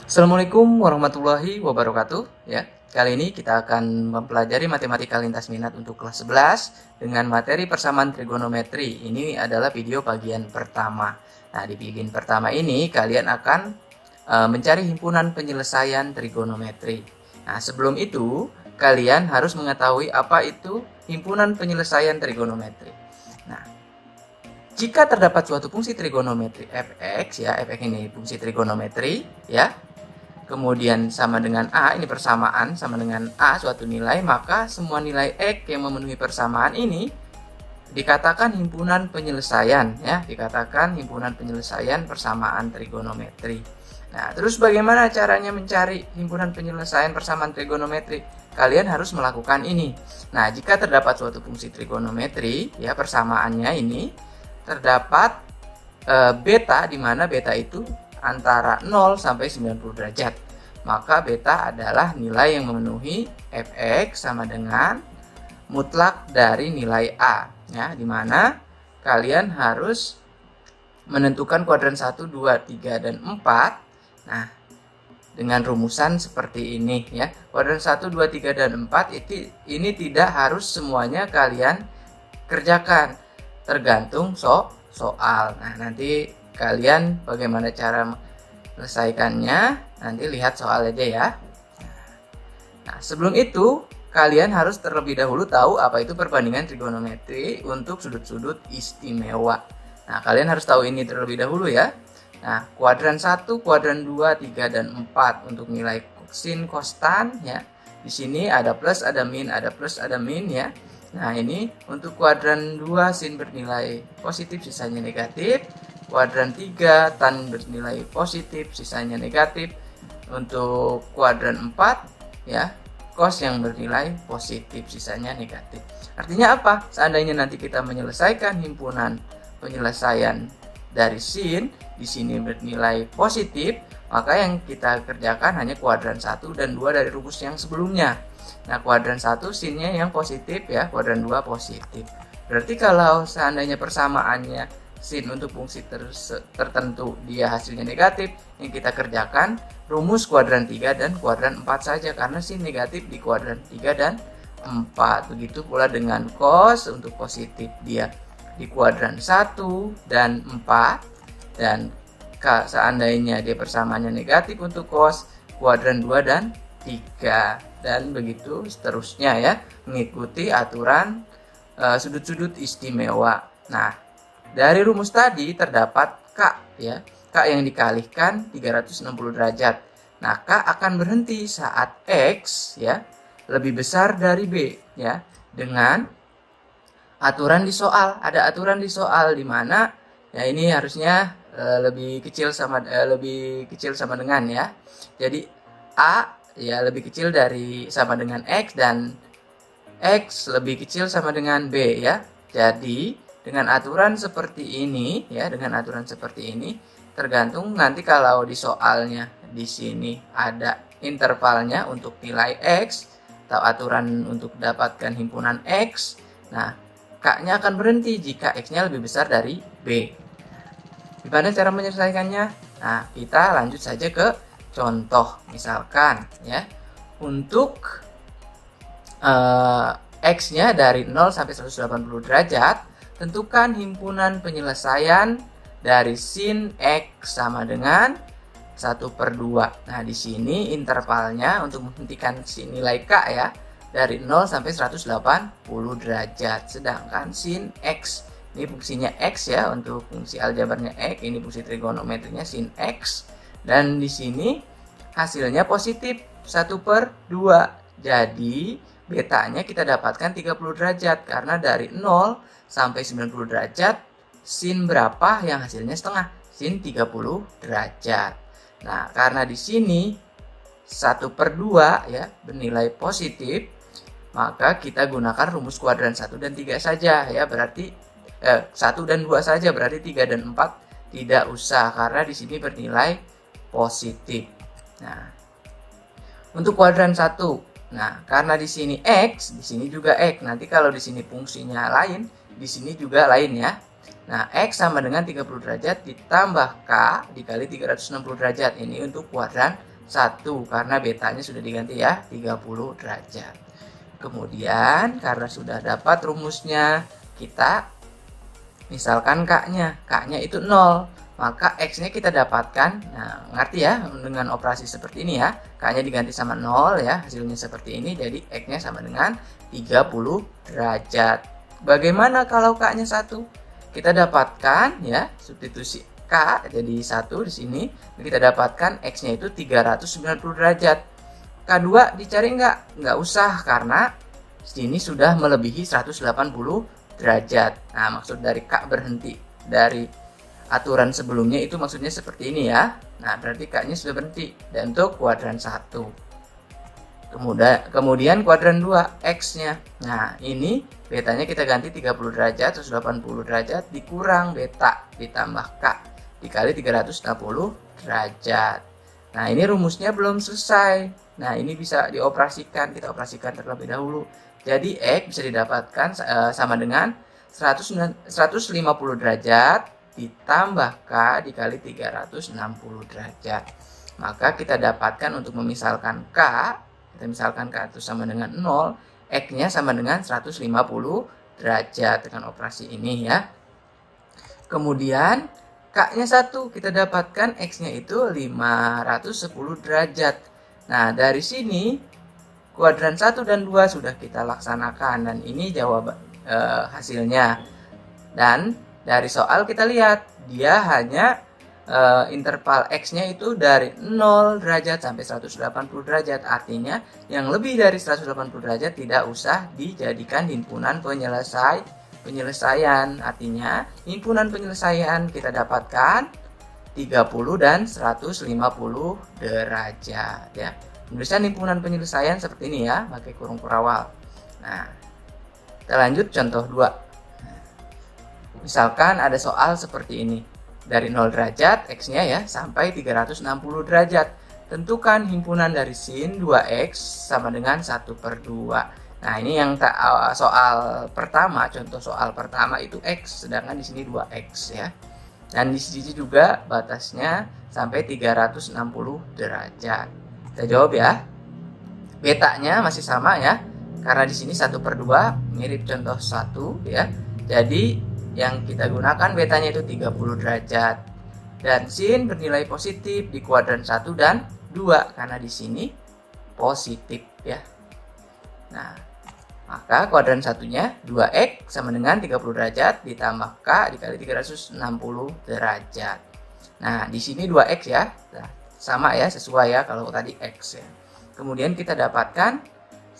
Assalamualaikum warahmatullahi wabarakatuh. Ya, kali ini kita akan mempelajari matematika lintas minat untuk kelas 11 dengan materi persamaan trigonometri. Ini adalah video bagian pertama. Nah, di bagian pertama ini kalian akan mencari himpunan penyelesaian trigonometri. Nah, sebelum itu kalian harus mengetahui apa itu himpunan penyelesaian trigonometri. Nah, jika terdapat suatu fungsi trigonometri fx, ya, fx ini fungsi trigonometri, ya, kemudian sama dengan A, ini persamaan sama dengan A suatu nilai, maka semua nilai X yang memenuhi persamaan ini dikatakan himpunan penyelesaian, ya, dikatakan himpunan penyelesaian persamaan trigonometri. Nah, terus bagaimana caranya mencari himpunan penyelesaian persamaan trigonometri? Kalian harus melakukan ini. Nah, jika terdapat suatu fungsi trigonometri, ya, persamaannya ini terdapat beta, di mana beta itu antara 0 sampai 90 derajat. Maka beta adalah nilai yang memenuhi fx sama dengan mutlak dari nilai A, ya, di mana kalian harus menentukan kuadran 1, 2, 3 dan 4. Nah, dengan rumusan seperti ini, ya. Kuadran 1, 2, 3 dan 4 ini tidak harus semuanya kalian kerjakan, tergantung soal. Nah, nanti kalian bagaimana cara menyelesaikannya, nanti lihat soal aja, ya. Nah, sebelum itu kalian harus terlebih dahulu tahu apa itu perbandingan trigonometri untuk sudut-sudut istimewa. Nah, kalian harus tahu ini terlebih dahulu, ya. Nah, kuadran 1, kuadran 2, 3 dan 4 untuk nilai sin konstan, ya. Di sini ada plus, ada min, ada plus, ada min, ya. Nah, ini untuk kuadran 2 sin bernilai positif, sisanya negatif. Kuadran 3 tan bernilai positif, sisanya negatif. Untuk kuadran 4, ya, cos yang bernilai positif, sisanya negatif. Artinya apa? Seandainya nanti kita menyelesaikan himpunan penyelesaian dari sin, di sini bernilai positif, maka yang kita kerjakan hanya kuadran 1 dan 2 dari rumus yang sebelumnya. Nah, kuadran 1 sinnya yang positif, ya, kuadran 2 positif. Berarti kalau seandainya persamaannya sin untuk fungsi tertentu dia hasilnya negatif, yang kita kerjakan rumus kuadran 3 dan kuadran 4 saja, karena sin negatif di kuadran 3 dan 4. Begitu pula dengan cos untuk positif dia di kuadran 1 dan 4, dan seandainya dia persamaannya negatif untuk cos, kuadran 2 dan 3, dan begitu seterusnya, ya, mengikuti aturan sudut-sudut istimewa. Nah, dari rumus tadi terdapat K, ya, K yang dikalikan 360 derajat. Nah, K akan berhenti saat X, ya, lebih besar dari B, ya, dengan aturan di soal. Ada aturan di soal di mana, ya, ini harusnya lebih kecil sama dengan, ya. Jadi A, ya, lebih kecil dari sama dengan X, dan X lebih kecil sama dengan B, ya. Jadi dengan aturan seperti ini, ya, dengan aturan seperti ini, tergantung nanti kalau di soalnya di sini ada intervalnya untuk nilai X atau aturan untuk dapatkan himpunan X. Nah, K-nya akan berhenti jika X-nya lebih besar dari B. Gimana cara menyelesaikannya? Nah, kita lanjut saja ke contoh. Misalkan, ya, untuk X-nya dari 0 sampai 180 derajat, tentukan himpunan penyelesaian dari sin X sama dengan 1/2. Nah, di sini intervalnya untuk menghentikan si nilai K, ya, dari 0 sampai 180 derajat. Sedangkan sin X, ini fungsinya X, ya, untuk fungsi aljabarnya X, ini fungsi trigonometrinya sin X. Dan di sini hasilnya positif 1/2. Jadi betanya kita dapatkan 30 derajat, karena dari 0 sampai 90 derajat sin berapa yang hasilnya setengah? Sin 30 derajat. Nah, karena di sini 1/2, ya, bernilai positif, maka kita gunakan rumus kuadran 1 dan 3 saja, ya. Berarti 1 dan 2 saja, berarti 3 dan 4 tidak usah karena di sini bernilai positif. Nah, untuk kuadran 1, nah, karena di sini X, di sini juga X. Nanti kalau di sini fungsinya lain, di sini juga lain, ya. Nah, X sama dengan 30 derajat ditambah K dikali 360 derajat. Ini untuk kuadran 1 karena betanya sudah diganti ya 30 derajat. Kemudian karena sudah dapat rumusnya, kita misalkan K-nya itu 0, maka X-nya kita dapatkan. Nah, ngerti ya dengan operasi seperti ini ya. K-nya diganti sama 0 ya, hasilnya seperti ini, jadi X-nya sama dengan 30 derajat. Bagaimana kalau K-nya 1? Kita dapatkan ya, substitusi K jadi 1 di sini, kita dapatkan X-nya itu 390 derajat. K2 dicari nggak usah karena sini sudah melebihi 180 derajat. Nah, maksud dari K berhenti dari aturan sebelumnya itu maksudnya seperti ini ya. Nah, berarti K-nya sudah berhenti. Dan untuk kuadran 1. Kemudian kuadran 2, X-nya. Nah, ini betanya kita ganti 30 derajat, 180 derajat dikurang beta ditambah K dikali 360 derajat. Nah, ini rumusnya belum selesai. Nah, ini bisa dioperasikan. Kita operasikan terlebih dahulu. Jadi X bisa didapatkan sama dengan 150 derajat ditambah K dikali 360 derajat. Maka kita dapatkan untuk memisalkan K, kita misalkan K itu sama dengan 0, X-nya sama dengan 150 derajat dengan operasi ini ya. Kemudian K-nya 1, kita dapatkan X-nya itu 510 derajat. Nah, dari sini kuadran 1 dan 2 sudah kita laksanakan dan ini jawaban hasilnya. Dan dari soal kita lihat dia hanya interval X-nya itu dari 0 derajat sampai 180 derajat. Artinya yang lebih dari 180 derajat tidak usah dijadikan himpunan penyelesaian. Artinya himpunan penyelesaian kita dapatkan 30 dan 150 derajat ya. Penulisan himpunan penyelesaian seperti ini ya, pakai kurung kurawal. Nah, kita lanjut contoh 2. Misalkan ada soal seperti ini. Dari 0 derajat X-nya ya sampai 360 derajat. Tentukan himpunan dari sin 2X sama dengan 1/2. Nah, ini yang soal pertama, contoh soal pertama itu X, sedangkan di sini 2X ya. Dan di sini juga batasnya sampai 360 derajat. Kita jawab ya. Betanya masih sama ya. Karena di sini 1/2 mirip contoh 1 ya. Jadi yang kita gunakan betanya itu 30 derajat. Dan sin bernilai positif di kuadran 1 dan 2 karena di sini positif ya. Nah, maka kuadran satunya 2X sama dengan 30 derajat ditambah K dikali 360 derajat. Nah, di sini 2X ya. Nah, sama ya, sesuai ya kalau tadi X ya. Kemudian kita dapatkan,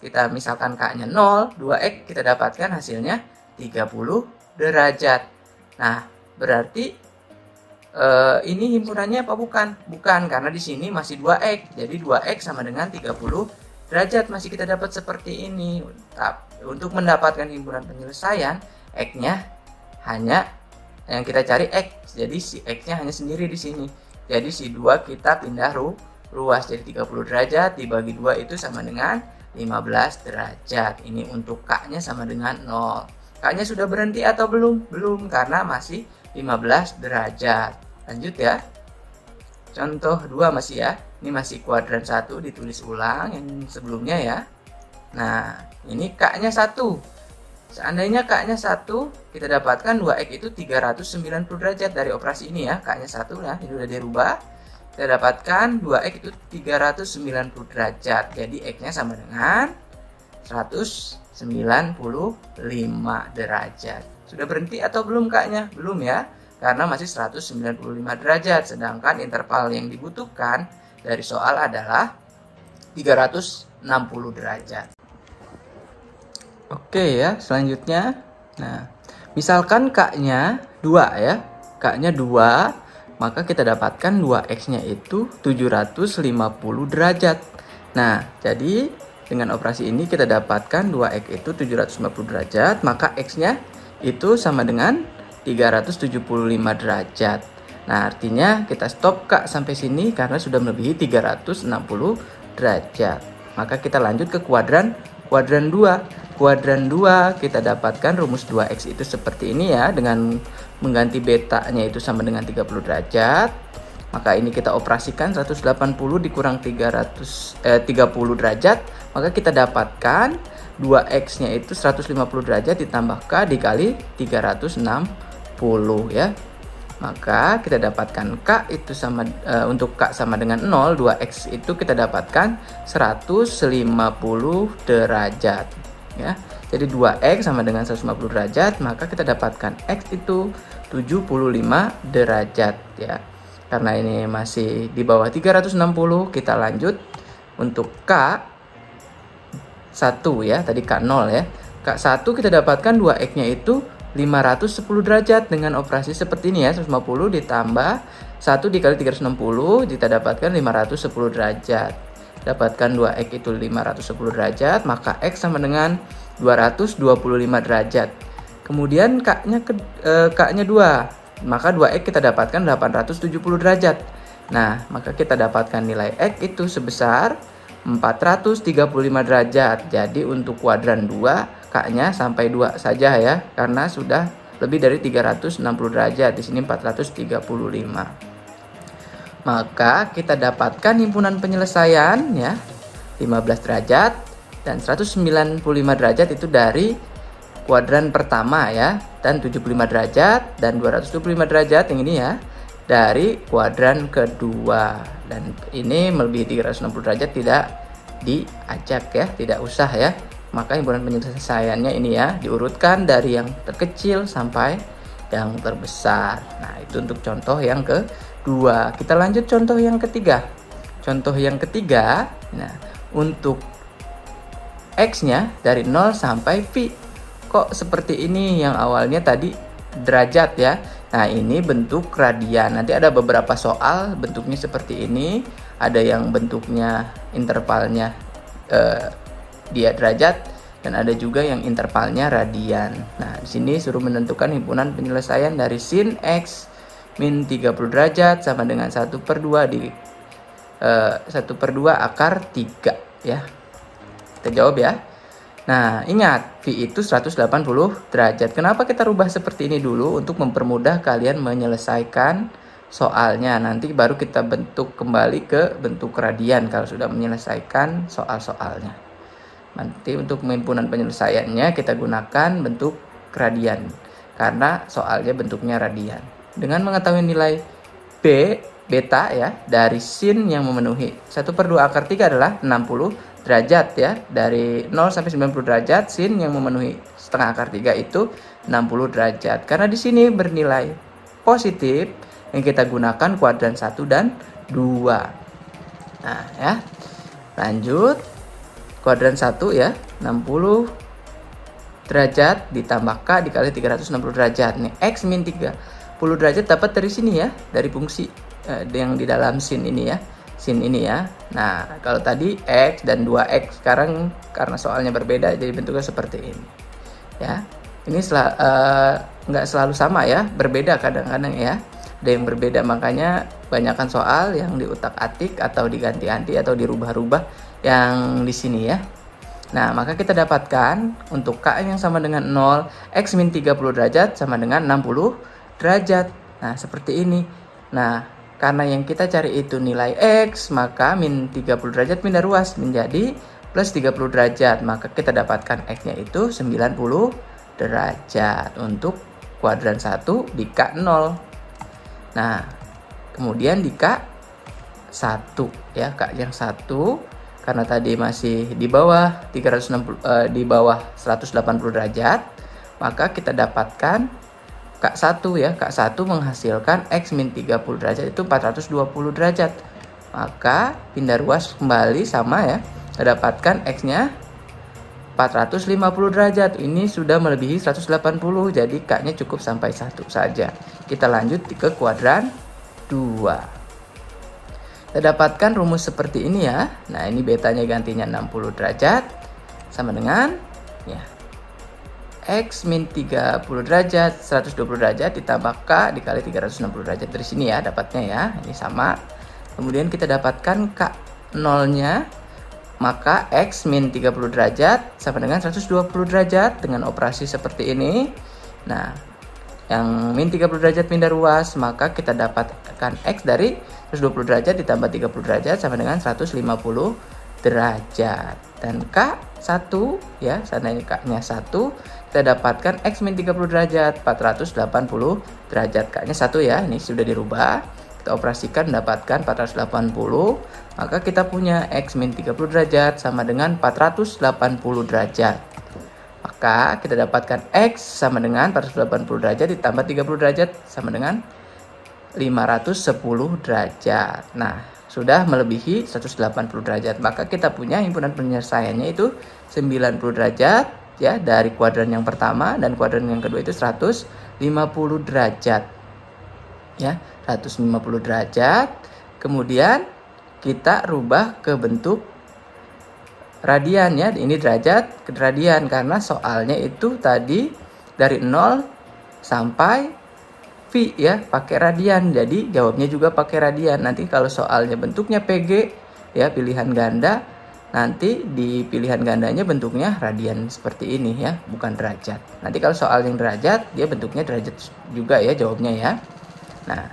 kita misalkan K-nya 0, 2X kita dapatkan hasilnya 30 derajat. Nah, berarti ini himpunannya apa bukan? Bukan, karena di sini masih 2X. Jadi 2X sama dengan 30 derajat masih kita dapat seperti ini. Untuk mendapatkan himpunan penyelesaian, X-nya hanya yang kita cari X. Jadi si X-nya hanya sendiri di sini. Jadi si 2 kita pindah ruas. Jadi 30 derajat dibagi 2 itu sama dengan 15 derajat. Ini untuk K-nya sama dengan 0. K-nya sudah berhenti atau belum? Belum, karena masih 15 derajat. Lanjut ya. Contoh 2 masih ya. Ini masih kuadran 1, ditulis ulang yang sebelumnya ya. Nah, ini K-nya 1. Seandainya K-nya 1, kita dapatkan 2X itu 390 derajat dari operasi ini ya. K-nya 1 ya, ini sudah dirubah. Kita dapatkan 2X itu 390 derajat. Jadi X-nya sama dengan 195 derajat. Sudah berhenti atau belum K-nya? Belum ya. Karena masih 195 derajat. Sedangkan interval yang dibutuhkan dari soal adalah 360 derajat. Oke ya, selanjutnya. Nah, misalkan K-nya 2 ya. K-nya 2, maka kita dapatkan 2X-nya itu 750 derajat. Nah, jadi dengan operasi ini kita dapatkan 2X itu 750 derajat, maka X-nya itu sama dengan 375 derajat. Nah, artinya kita stop K sampai sini karena sudah melebihi 360 derajat. Maka kita lanjut ke kuadran 2. Kuadran 2 kita dapatkan rumus 2X itu seperti ini ya, dengan mengganti betanya itu sama dengan 30 derajat. Maka ini kita operasikan 180 dikurang 30 derajat, maka kita dapatkan 2x-nya itu 150 derajat ditambah K dikali 360 ya. Maka kita dapatkan K itu sama untuk K sama dengan 0, 2x itu kita dapatkan 150 derajat ya. Jadi 2x sama dengan 150 derajat, maka kita dapatkan x itu 75 derajat ya. Karena ini masih di bawah 360, kita lanjut untuk K 1 ya, tadi K0 ya. K1 kita dapatkan 2x-nya itu 510 derajat dengan operasi seperti ini ya, 150 ditambah 1 dikali 360, kita dapatkan 510 derajat. Dapatkan 2x itu 510 derajat, maka x sama dengan 225 derajat. Kemudian K-nya 2. Maka 2x kita dapatkan 870 derajat. Nah, maka kita dapatkan nilai x itu sebesar 435 derajat. Jadi untuk kuadran 2, K-nya sampai 2 saja ya, karena sudah lebih dari 360 derajat. Di sini 435. Maka kita dapatkan himpunan penyelesaian ya, 15 derajat dan 195 derajat itu dari kuadran pertama ya, dan 75 derajat dan 225 derajat yang ini ya dari kuadran kedua. Dan ini melebihi 360 derajat tidak diajak ya, tidak usah ya. Maka himpunan penyelesaiannya ini ya diurutkan dari yang terkecil sampai yang terbesar. Nah, itu untuk contoh yang kedua. Kita lanjut contoh yang ketiga. Contoh yang ketiga, nah untuk x-nya dari 0 sampai pi. Kok seperti ini? Yang awalnya tadi derajat ya. Nah, ini bentuk radian. Nanti ada beberapa soal bentuknya seperti ini. Ada yang bentuknya intervalnya dia derajat, dan ada juga yang intervalnya radian. Nah, di sini suruh menentukan himpunan penyelesaian dari sin x min 30 derajat sama dengan 1/2 di 1/2 akar 3 ya. Kita jawab ya. Nah, ingat, V itu 180 derajat. Kenapa kita rubah seperti ini dulu? Untuk mempermudah kalian menyelesaikan soalnya. Nanti baru kita bentuk kembali ke bentuk radian kalau sudah menyelesaikan soal-soalnya. Nanti untuk himpunan penyelesaiannya kita gunakan bentuk radian, karena soalnya bentuknya radian. Dengan mengetahui nilai beta ya, dari sin yang memenuhi 1/2 akar 3 adalah 60 derajat ya, dari 0 sampai 90 derajat, sin yang memenuhi setengah akar 3 itu 60 derajat. Karena di sini bernilai positif, yang kita gunakan kuadran 1 dan 2. Nah ya, lanjut kuadran 1 ya, 60 derajat ditambah K dikali 360 derajat. Nih, X min 30 derajat dapat dari sini ya, dari fungsi yang di dalam sin ini ya. Sin ini ya. Nah, kalau tadi X dan 2X, sekarang karena soalnya berbeda jadi bentuknya seperti ini. Ya. Ini nggak selalu sama ya, berbeda kadang-kadang ya. Ada yang berbeda, makanya banyakkan soal yang diutak-atik atau diganti-ganti atau dirubah-rubah yang di sini ya. Nah, maka kita dapatkan untuk K yang sama dengan 0, X min 30 derajat sama dengan 60 derajat. Nah, seperti ini. Nah, karena yang kita cari itu nilai X, maka min 30 derajat pindah ruas menjadi plus 30 derajat. Maka kita dapatkan X-nya itu 90 derajat untuk kuadran 1 di K0. Nah, kemudian di K1 ya, K yang 1 karena tadi masih di bawah 180 derajat, maka kita dapatkan K1 ya, K1 menghasilkan X min 30 derajat itu 420 derajat. Maka pindah ruas kembali sama ya, kita dapatkan X-nya 450 derajat. Ini sudah melebihi 180, jadi K-nya cukup sampai 1 saja. Kita lanjut ke kuadran 2. Kita dapatkan rumus seperti ini ya. Nah, ini betanya gantinya 60 derajat sama dengan ya, X min 30 derajat 120 derajat ditambah K dikali 360 derajat. Dari sini ya dapatnya ya, ini sama. Kemudian kita dapatkan K0 nya, maka X min 30 derajat sama dengan 120 derajat dengan operasi seperti ini. Nah, yang min 30 derajat pindah ruas, maka kita dapatkan X dari 120 derajat ditambah 30 derajat sama dengan 150 derajat. Dan K1 ya, seandainya K-nya 1, kita dapatkan X min 30 derajat 480 derajat. K-nya 1 ya, ini sudah dirubah. Kita operasikan mendapatkan 480, maka kita punya X min 30 derajat sama dengan 480 derajat. Maka kita dapatkan X sama dengan 480 derajat ditambah 30 derajat sama dengan 510 derajat. Nah, sudah melebihi 180 derajat. Maka kita punya himpunan penyelesaiannya itu 90 derajat ya, dari kuadran yang pertama, dan kuadran yang kedua itu 150 derajat. Ya, 150 derajat. Kemudian kita rubah ke bentuk radian ya, ini derajat ke radian karena soalnya itu tadi dari 0 sampai V ya, pakai radian. Jadi jawabnya juga pakai radian. Nanti kalau soalnya bentuknya PG ya, pilihan ganda, nanti di pilihan gandanya bentuknya radian seperti ini ya, bukan derajat. Nanti kalau soal yang derajat, dia bentuknya derajat juga ya jawabnya ya. Nah,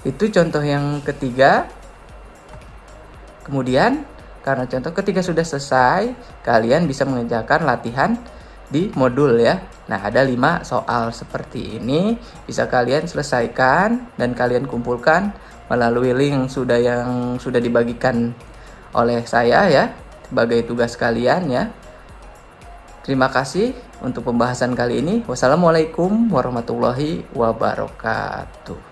itu contoh yang ketiga. Kemudian karena contoh ketiga sudah selesai, kalian bisa mengerjakan latihan di modul ya. Nah, ada 5 soal seperti ini, bisa kalian selesaikan dan kalian kumpulkan melalui link yang sudah dibagikan oleh saya ya, sebagai tugas kalian ya. Terima kasih untuk pembahasan kali ini. Wassalamualaikum warahmatullahi wabarakatuh.